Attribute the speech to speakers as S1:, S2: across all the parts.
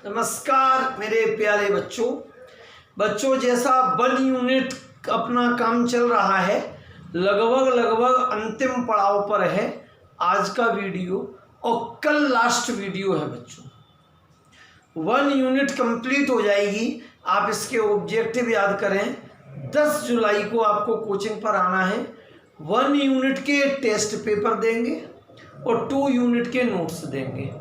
S1: नमस्कार मेरे प्यारे बच्चों जैसा 1 यूनिट अपना काम चल रहा है, लगभग अंतिम पड़ाव पर है आज का वीडियो और कल लास्ट वीडियो है बच्चों। 1 यूनिट कंप्लीट हो जाएगी। आप इसके ऑब्जेक्टिव याद करें। 10 जुलाई को आपको कोचिंग पर आना है। 1 यूनिट के टेस्ट पेपर देंगे और 2 यूनिट के नोट्स देंगे।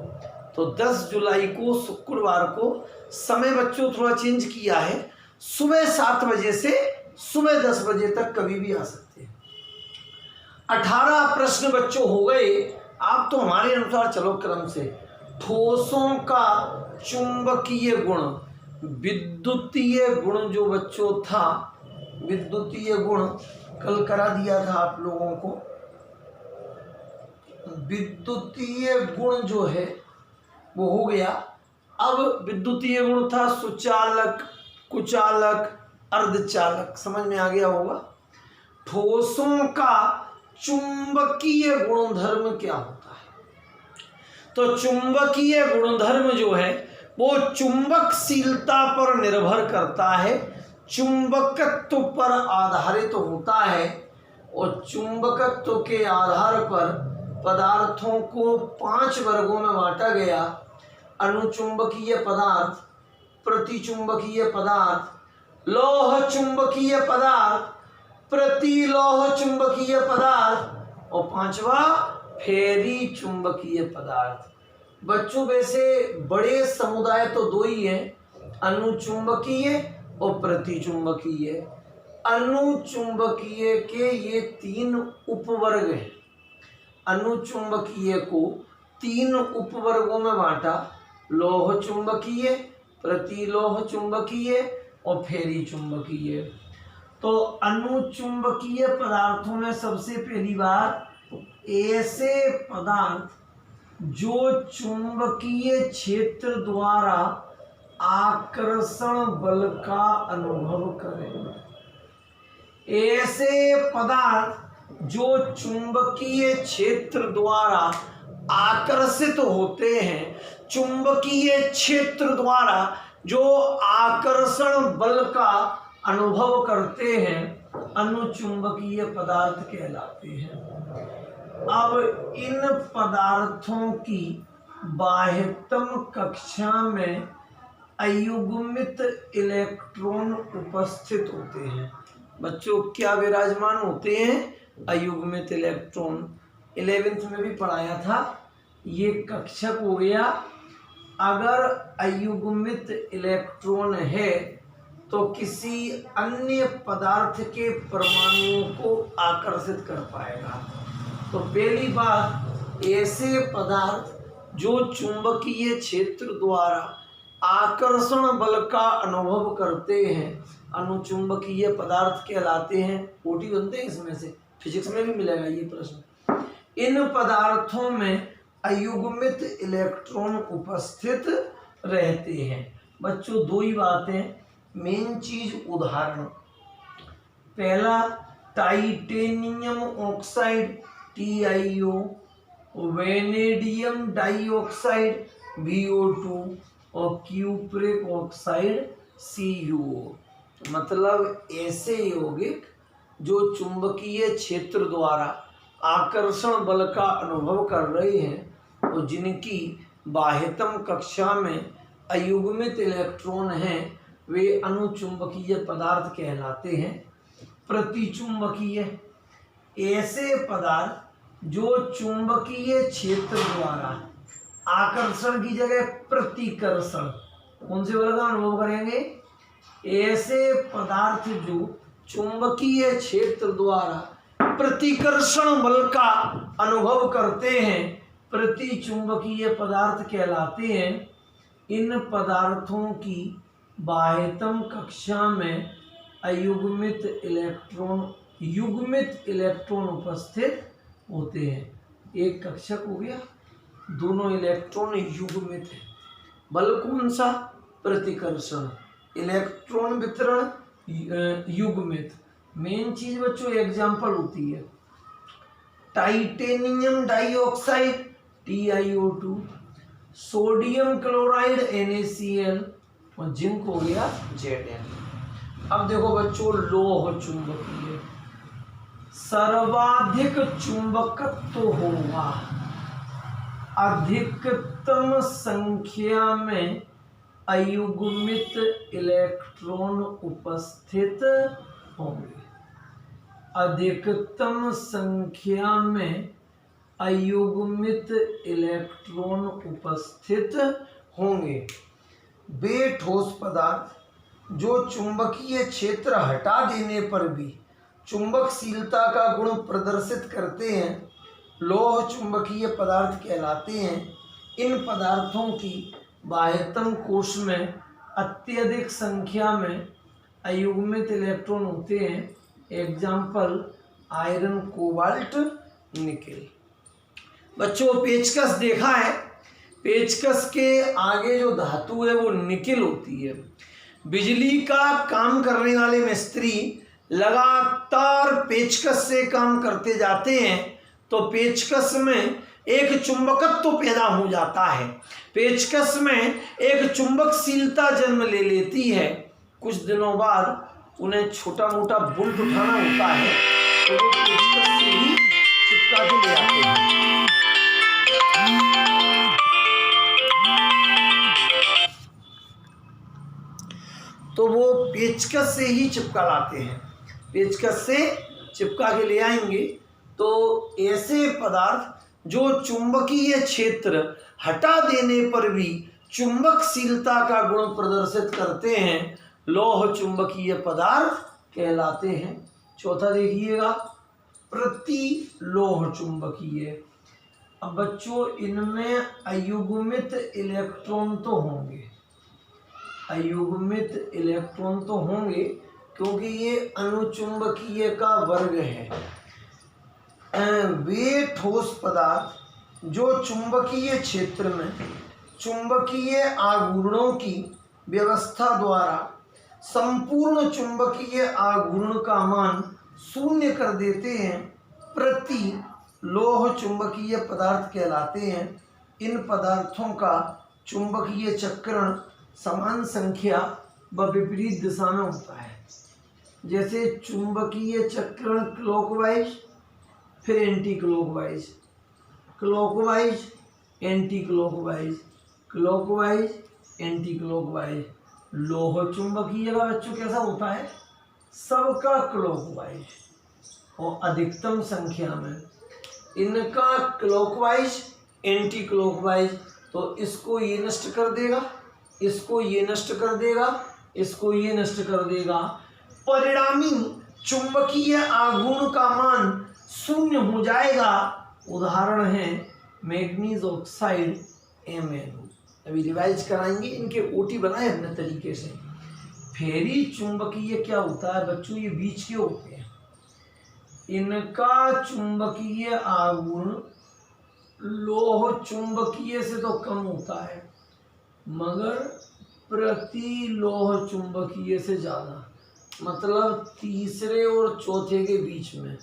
S1: तो 10 जुलाई को शुक्रवार को समय बच्चों थोड़ा चेंज किया है, सुबह 7 बजे से सुबह 10 बजे तक कभी भी आ सकते हैं। 18 प्रश्न बच्चों हो गए। आप तो हमारे अनुसार चलो क्रम से। ठोसों का चुंबकीय गुण, विद्युतीय गुण जो बच्चों था, विद्युतीय गुण कल करा दिया था आप लोगों को। विद्युतीय गुण जो है वो हो गया। अब विद्युतीय गुण था सुचालक, कुचालक, अर्धचालक, समझ में आ गया होगा। ठोसों का चुंबकीय गुणधर्म क्या होता है? तो चुंबकीय गुणधर्म जो है वो चुंबकशीलता पर निर्भर करता है, चुंबकत्व पर आधारित होता है और चुंबकत्व के आधार पर पदार्थों को 5 वर्गों में बांटा गया। अनुचुंबकीय पदार्थ, प्रतिचुंबकीय पदार्थ, लौह चुंबकीय पदार्थ, प्रतिलौह चुंबकीय पदार्थ और 5वां फेरी चुंबकीय पदार्थ। बच्चों वैसे बड़े समुदाय तो 2 ही हैं, अनुचुंबकीय और प्रतिचुंबकीय। अनुचुंबकीय के ये 3 उपवर्ग हैं। अनुचुंबकीय को 3 उपवर्गों में बांटा, लौह चुंबकीय, प्रतिलौह चुंबकीय और फेरी चुंबकीय। तो अनुचुंबकीय पदार्थों में सबसे पहली बात, ऐसे पदार्थ जो चुंबकीय क्षेत्र द्वारा आकर्षण बल का अनुभव करें। ऐसे पदार्थ जो चुंबकीय क्षेत्र द्वारा आकर्षित होते हैं, चुंबकीय क्षेत्र द्वारा जो आकर्षण बल का अनुभव करते हैं, अनुचुंबकीय पदार्थ कहलाते हैं। अब इन पदार्थों की बाह्यतम कक्षा में अयुग्मित इलेक्ट्रॉन उपस्थित होते हैं। बच्चों क्या विराजमान होते हैं? अयुग्मित इलेक्ट्रॉन। 11th में भी पढ़ाया था। ये कक्षक हो गया। अगर अयुग्मित इलेक्ट्रॉन है तो किसी अन्य पदार्थ के परमाणुओं को आकर्षित कर पाएगा। तो पहली बात, ऐसे पदार्थ जो चुंबकीय क्षेत्र द्वारा आकर्षण बल का अनुभव करते हैं, अनुचुंबकीय पदार्थ कहलाते हैं। ओटी बनते हैं इसमें से, फिजिक्स में भी मिलेगा ये प्रश्न। इन पदार्थों में अयुग्मित इलेक्ट्रॉन उपस्थित रहते हैं। बच्चों 2 ही बातें मेन चीज, उदाहरण। पहला titanium oxide TiO, vanadium dioxide VO2 और क्यूप्रिक ऑक्साइड CuO। मतलब ऐसे यौगिक जो चुंबकीय क्षेत्र द्वारा आकर्षण बल का अनुभव कर रहे हैं और जिनकी बाह्यतम कक्षा में अयुग्मित इलेक्ट्रॉन हैं, वे अनुचुंबकीय पदार्थ कहलाते हैं। प्रतिचुंबकीय, ऐसे पदार्थ जो चुंबकीय क्षेत्र द्वारा आकर्षण की जगह प्रतिकर्षण, कौन से बल का अनुभव करेंगे? ऐसे पदार्थ जो चुंबकीय क्षेत्र द्वारा प्रतिकर्षण बल का अनुभव करते हैं, प्रतिचुंबकीय पदार्थ कहलाते हैं। इन पदार्थों की बाह्यतम कक्षा में अयुग्मित इलेक्ट्रॉन, युग्मित इलेक्ट्रॉन उपस्थित होते हैं। एक कक्षक हो गया, दोनों इलेक्ट्रॉन युग्मित है। बल कौन सा? प्रतिकर्षण। इलेक्ट्रॉन वितरण युग्मित। मेन चीज बच्चों एग्जाम्पल होती है titanium dioxide TiO2, sodium chloride NaCl और जिंक हो गया Zn। अब देखो बच्चों, लोह चुंबकीय सर्वाधिक चुंबकत्व होगा अधिकतम संख्या में अयुग्मित इलेक्ट्रॉन उपस्थित होंगे। अधिकतम संख्या में अयुग्मित इलेक्ट्रॉन उपस्थित होंगे। वे ठोस पदार्थ जो चुंबकीय क्षेत्र हटा देने पर भी चुंबकशीलता का गुण प्रदर्शित करते हैं लौह चुंबकीय पदार्थ कहलाते हैं। इन पदार्थों की बाह्यतम कोश में अत्यधिक संख्या में अयुग्मित इलेक्ट्रॉन होते हैं। Example iron, cobalt, nickel. बच्चों पेचकस देखा है, पेचकस के आगे जो धातु है वो निकेल होती है। बिजली का काम करने वाले मिस्त्री लगातार पेचकस से काम करते जाते हैं तो पेचकस में एक चुंबकत्व पैदा हो जाता है, पेचकस में एक चुंबकशीलता जन्म ले लेती है। कुछ दिनों बाद उन्हें छोटा मोटा बुल्ट उठाना होता है तो वो पेचकस से ही चिपका के ले आते हैं। तो वो पेचकस से ही चिपका लाते हैं, पेचकस से चिपका के ले आएंगे। तो ऐसे पदार्थ जो चुंबकीय क्षेत्र हटा देने पर भी चुंबकशीलता का गुण प्रदर्शित करते हैं लौह चुंबकीय पदार्थ कहलाते हैं। चौथा देखिएगा प्रतिलोह चुंबकीय। अब बच्चों इनमें अयुग्मित इलेक्ट्रॉन तो होंगे, अयुग्मित इलेक्ट्रॉन तो होंगे क्योंकि ये अनुचुंबकीय का वर्ग है। वे ठोस पदार्थ जो चुंबकीय क्षेत्र में चुंबकीय आघूर्णों की व्यवस्था द्वारा संपूर्ण चुंबकीय आघूर्ण का मान शून्य कर देते हैं प्रति लोह चुंबकीय पदार्थ कहलाते हैं। इन पदार्थों का चुंबकीय चक्रण समान संख्या व विपरीत दिशा में होता है। जैसे चुंबकीय चक्रण क्लॉकवाइज फिर anti clockwise, clockwise anti clockwise, clockwise anti clockwise. लोह चुंबकीय का बच्चों कैसा होता है, सबका क्लॉकवाइज और अधिकतम संख्या में इनका क्लॉकवाइज एंटी क्लॉकवाइज। तो इसको ये नष्ट कर देगा, इसको ये नष्ट कर देगा, इसको ये नष्ट कर देगा। परिणामी चुंबकीय आघूर्ण का मान शून्य हो जाएगा। उदाहरण है मैग्नीज ऑक्साइड MnO। अभी रिवाइज कराएंगे, इनके ओटी बनाए हमने तरीके से। फेरी चुंबकीय क्या होता है बच्चों, ये बीच के होते हैं। इनका चुंबकीय आघूर्ण लोह चुंबकीय से तो कम होता है मगर प्रति लोह चुंबकीय से ज़्यादा, मतलब तीसरे और चौथे के बीच में।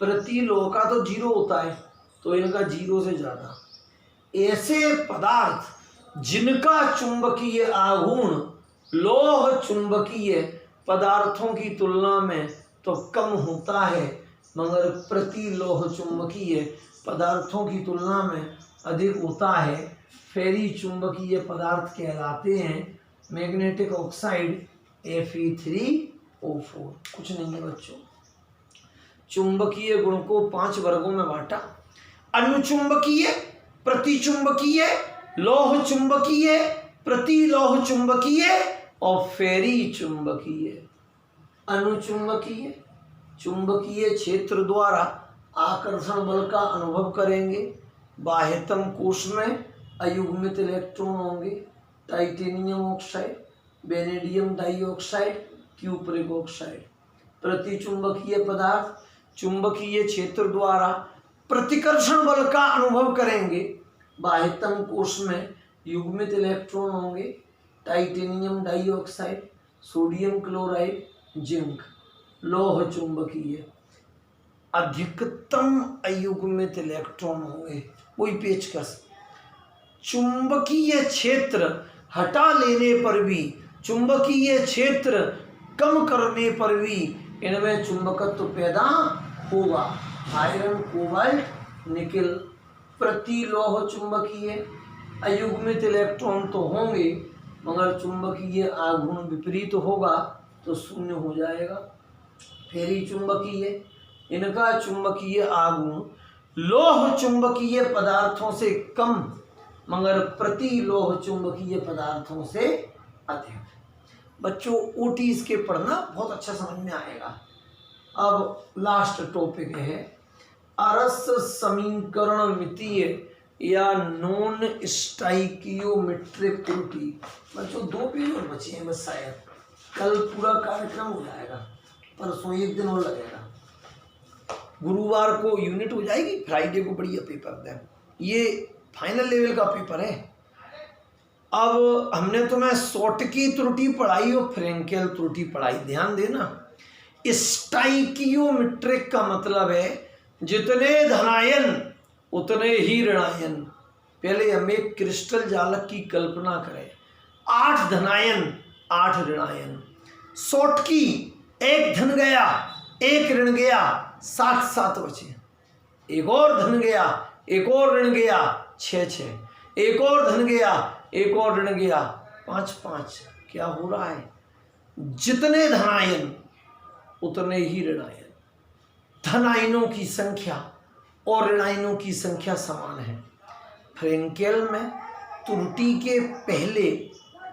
S1: प्रति लोह का तो 0 होता है तो इनका 0 से ज़्यादा। ऐसे पदार्थ जिनका चुंबकीय आघूर्ण लोह चुंबकीय पदार्थों की तुलना में तो कम होता है मगर प्रति लोह चुंबकीय पदार्थों की तुलना में अधिक होता है, फेरी चुंबकीय पदार्थ कहलाते हैं। Magnetic oxide Fe3O4। कुछ नहीं है बच्चों, चुंबकीय गुण को 5 वर्गों में बांटा। अनुचुंबकीय, प्रतिचुंबकीय, लौह चुंबकीय, प्रतिलौह चुंबकीय और फेरी चुंबकीय। अनुचुंबकीय चुंबकीय क्षेत्र द्वारा आकर्षण बल का अनुभव करेंगे। बाह्यतम कोश में अयुग्मित इलेक्ट्रॉन होंगे। Titanium oxide, vanadium dioxide, cupric oxide. प्रतिचुंबकीय पदार्थ चुंबकीय क्षेत्र द्वारा प्रतिकर्षण बल का अनुभव करेंगे। बाह्यतम कोश में युग्मित इलेक्ट्रॉन होंगे। Titanium dioxide, sodium chloride, zinc. लौह चुंबकीय अधिकतम अयुग्मित इलेक्ट्रॉन होंगे। वही पेचकस, चुंबकीय क्षेत्र हटा लेने पर भी, चुंबकीय क्षेत्र कम करने पर भी इनमें चुंबकत्व पैदा होगा। आयरन, कोबाल्ट, निकेल प्रतिलोह चुंबकीय, अयुग्मित इलेक्ट्रॉन तो होंगे मगर चुंबकीय आघूर्ण विपरीत होगा तो शून्य हो जाएगा। फेरी चुंबकीय, इनका चुंबकीय आघूर्ण लोह चुंबकीय पदार्थों से कम मगर प्रतिलोह चुंबकीय पदार्थों से अधिक। बच्चों ओटी इसके पढ़ना बहुत अच्छा समझ में आएगा। अब लास्ट टॉपिक है अरस समीकरण मितीय या नॉन स्टाइकियोमेट्रिक त्रुटि। बच्चों 2 पेज और बचे हैं बस, शायद कल पूरा कार्यक्रम हो जाएगा, परसों 1 दिन और लगेगा। गुरुवार को यूनिट हो जाएगी, फ्राइडे को बढ़िया पेपर दें। ये फाइनल लेवल का पेपर है। अब हमने तुम्हें शॉटकी त्रुटि पढ़ाई और फ्रेंकेल त्रुटि पढ़ाई, ध्यान देना। स्टाइकियोमेट्रिक का मतलब है जितने धनायन उतने ही ऋणायन। पहले हम एक क्रिस्टल जालक की कल्पना करें, 8 धनायन 8 ऋणायन। शॉटकी 1 धन गया 1 ऋण गया, 7 बचे। एक और धन गया 1 और ऋण गया, 6। एक और धन गया 1 और ऋण गया, 5। क्या हो रहा है? जितने धनायन उतने ही ऋणायन। धनायनों की संख्या और ऋणायनों की संख्या समान है। फ्रेंकेल में त्रुटि के पहले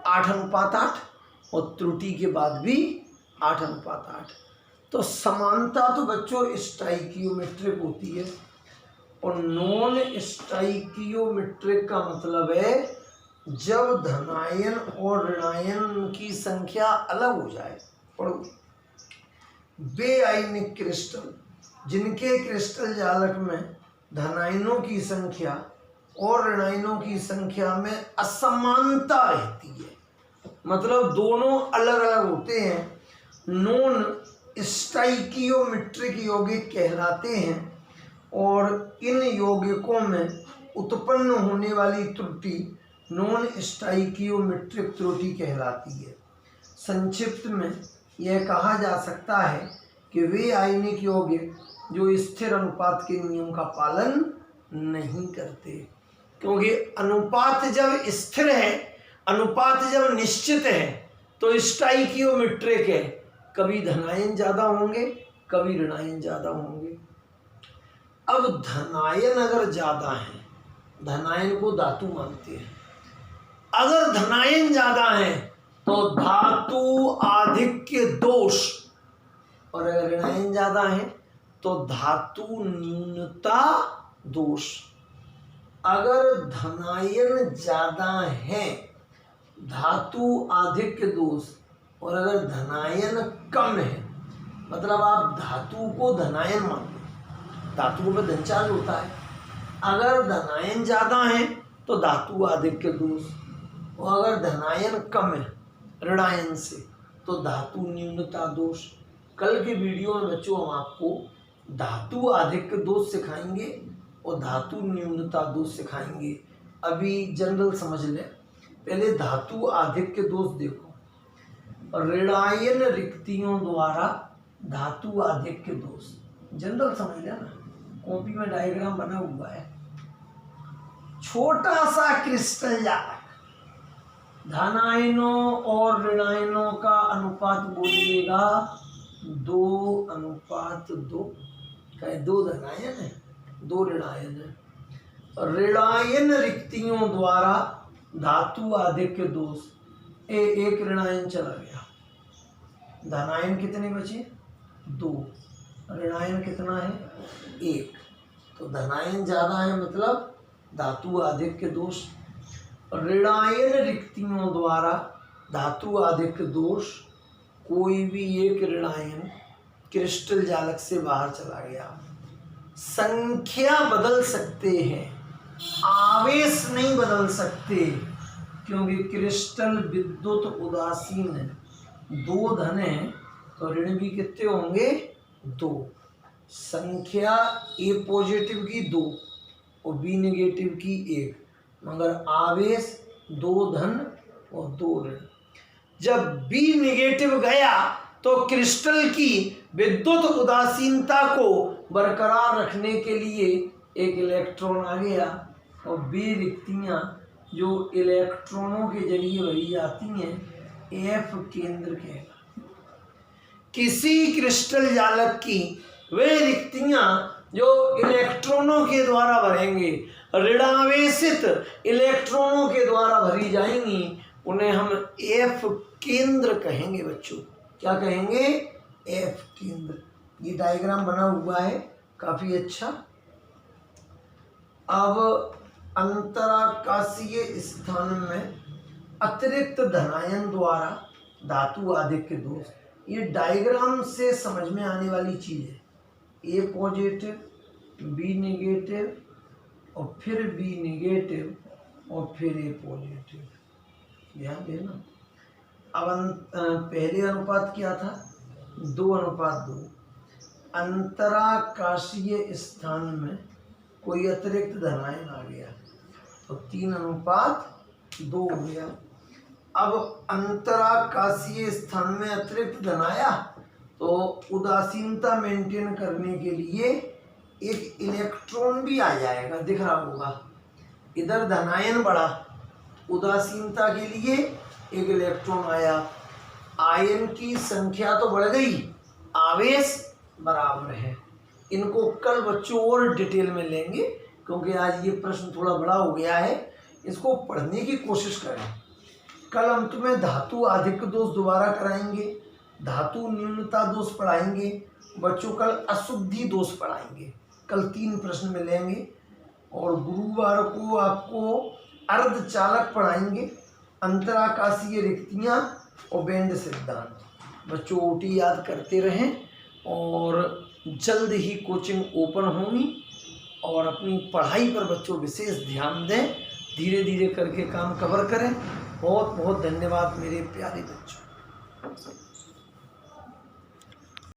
S1: 8:8 और त्रुटि के बाद भी 8:8। तो समानता तो बच्चों स्टाइकियोमेट्रिक होती है और नॉन स्टाइकियोमेट्रिक का मतलब है जब धनायन और ऋणायन की संख्या अलग हो जाए। पढ़ो, बेआयनिक क्रिस्टल जिनके क्रिस्टल जालक में धनायनों की संख्या और ऋणायनों की संख्या में असमानता रहती है, मतलब दोनों अलग अलग होते हैं, नॉन स्टाइकियोमेट्रिक यौगिक कहलाते हैं। और इन यौगिकों में उत्पन्न होने वाली त्रुटि नॉन स्टाइकियोमेट्रिक त्रुटि कहलाती है। संक्षिप्त में यह कहा जा सकता है कि वे आयनिक यौगिक जो स्थिर अनुपात के नियम का पालन नहीं करते, क्योंकि अनुपात जब स्थिर है, अनुपात जब निश्चित है तो स्टाइकियोमेट्रिक है। कभी धनायन ज़्यादा होंगे कभी ऋणायन ज़्यादा होंगे। अब धनायन अगर ज़्यादा है, धनायन को धातु मानते हैं, अगर धनायन ज़्यादा है तो धातु आधिक्य दोष, और अगर ऋणायन ज़्यादा है तो धातु न्यूनता दोष। अगर धनायन ज़्यादा है धातु आधिक्य दोष, और अगर धनायन कम है, मतलब आप धातु को धनायन मान लो, धातु में धन चार्ज होता है। अगर धनायन ज़्यादा है तो धातु आधिक्य दोष, और अगर धनायन कम है ऋणायन से तो धातु न्यूनता दोष। कल के वीडियो में बच्चों हम आपको धातु आधिक्य दोष सिखाएंगे और धातु न्यूनता दोष सिखाएंगे। अभी जनरल समझ लें, पहले धातु आधिक्य दोष देखो। ऋणायन रिक्तियों द्वारा धातु आधिक्य दोष, जनरल समझ लेना, कॉपी में डायग्राम बना हुआ है। छोटा सा क्रिस्टल जालक, धनायनों और ऋणायनों का अनुपात बोलिएगा 2:2। क्या 2 धनायन है 2 ऋणायन है। ऋणायन रिक्तियों द्वारा धातु आधिक्य दोष, 1 ऋणायन चला गया, धनायन कितने बचे 2, ऋणायन कितना है 1। तो धनायन ज़्यादा है मतलब धातु आधिक्य दोष। ऋणायन रिक्तियों द्वारा धातु आधिक्य दोष, कोई भी एक ऋणायन क्रिस्टल जालक से बाहर चला गया, संख्या बदल सकते हैं, आवेश नहीं बदल सकते, क्योंकि क्रिस्टल विद्युत उदासीन है। 2 धन है तो ऋण भी कितने होंगे 2। संख्या ए पॉजिटिव की 2 और बी नेगेटिव की 1, मगर आवेश 2 धन और 2 ऋण। जब B नेगेटिव गया तो क्रिस्टल की विद्युत उदासीनता को बरकरार रखने के लिए एक इलेक्ट्रॉन आ गया और B रिक्तियां जो इलेक्ट्रॉनों के जरिए भरी जाती हैं F केंद्र कहलाती। किसी क्रिस्टल जालक की वे रिक्तियां जो इलेक्ट्रॉनों के द्वारा भरेंगे, ऋणावेशित इलेक्ट्रॉनों के द्वारा भरी जाएंगी, उन्हें हम F केंद्र कहेंगे बच्चों। क्या कहेंगे? F केंद्र। ये डायग्राम बना हुआ है काफी अच्छा। अब अंतराकाशीय स्थान में अतिरिक्त धनायन द्वारा धातु आधिक्य दोष, ये डायग्राम से समझ में आने वाली चीज है। A पॉजिटिव, B नेगेटिव और फिर B नेगेटिव और फिर A पॉजिटिव, ध्यान देना। अब पहले अनुपात क्या था? 2:2। अंतराकाशीय स्थान में कोई अतिरिक्त धनायन आ गया तो 3:2 हो गया। अब अंतराकाशीय स्थान में अतिरिक्त धन आया तो उदासीनता मेंटेन करने के लिए एक इलेक्ट्रॉन भी आ जाएगा, दिख रहा होगा। इधर धनायन बढ़ा, उदासीनता के लिए एक इलेक्ट्रॉन आया, आयन की संख्या तो बढ़ गई, आवेश बराबर है। इनको कल बच्चों और डिटेल में लेंगे क्योंकि आज ये प्रश्न थोड़ा बड़ा हो गया है, इसको पढ़ने की कोशिश करें। कल हम तुम्हें धातु आधिक्य दोष दोबारा कराएंगे, धातु न्यूनता दोष पढ़ाएंगे बच्चों, कल अशुद्धि दोष पढ़ाएंगे। कल 3 प्रश्न मिलेंगे और गुरुवार को आपको अर्धचालक पढ़ाएंगे, अंतराकाशीय रिक्तियाँ और बैंड सिद्धांत। बच्चों ओटी याद करते रहें और जल्द ही कोचिंग ओपन होगी और अपनी पढ़ाई पर बच्चों विशेष ध्यान दें, धीरे धीरे करके काम कवर करें। बहुत बहुत धन्यवाद मेरे प्यारे बच्चों।